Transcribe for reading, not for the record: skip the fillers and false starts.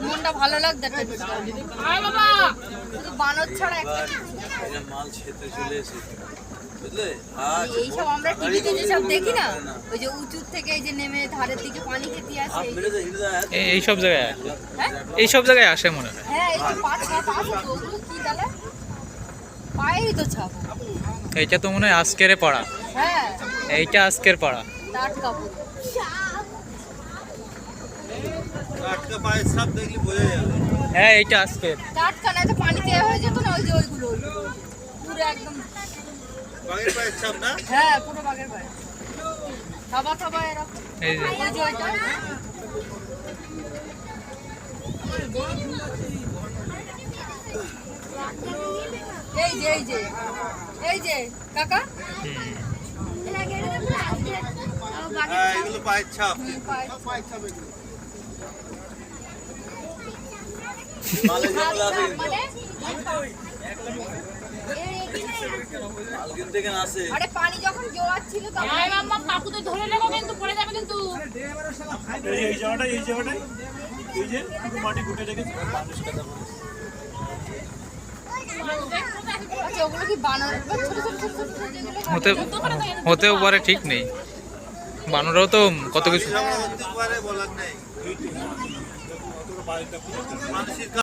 মনটা ভালো লাগছে বানর ছাড়া একটা মাল ছেড়ে চলে এসেছে বুঝলে। এইসব আমরা টিভিতে যেসব দেখি না, ওই যে উঁচু থেকে এই যে নেমে ধারের দিকে পানি খেতে আসে, এইসব জায়গায় এইসব জায়গায় আসে মনে হয়। হ্যাঁ এই যে পাঁচ ওগুলো কি তাহলে পায়েই তো ছাপ। এইটা তো মনে হয় আজকের পাড়া। হ্যাঁ এইটা আজকের পাড়া। টাটকা টাটকা পায়ের ছাপ দেখলে বোঝা যাবে। হ্যাঁ এইটা আজকের টাটকা না তো পানিতে হয়ে যেত না, ওই যে ওইগুলো পুরো একদম বাঘের পায়ের ছাপ না। হ্যাঁ পুরো বাঘের পায়ে থাবা থাবা এরকম। এই যে ওই যে ওইটা এই যে এই যে এই যে কাকা হ্যাঁ এগুলো পায়ের ছাপ। মালে যেগুলো আছে মাল কিনতে কেন আসে। আরে পানি যখন জোয়ার ছিল তখন আয় মাম্মা কাকুতে ধরে নেবো কিন্তু পড়ে যাবে কিন্তু। এই জায়গাটা এই যে পুরো মাটি গুটে রেখেছে মানুষ কথা বলে। আচ্ছা ওগুলো কি বানরের বা ছোট ছোট ছোট ছোট যেগুলো হতেও পারে, ঠিক নেই। বানররাও তো কত কিছু বলার নেই। মানুষের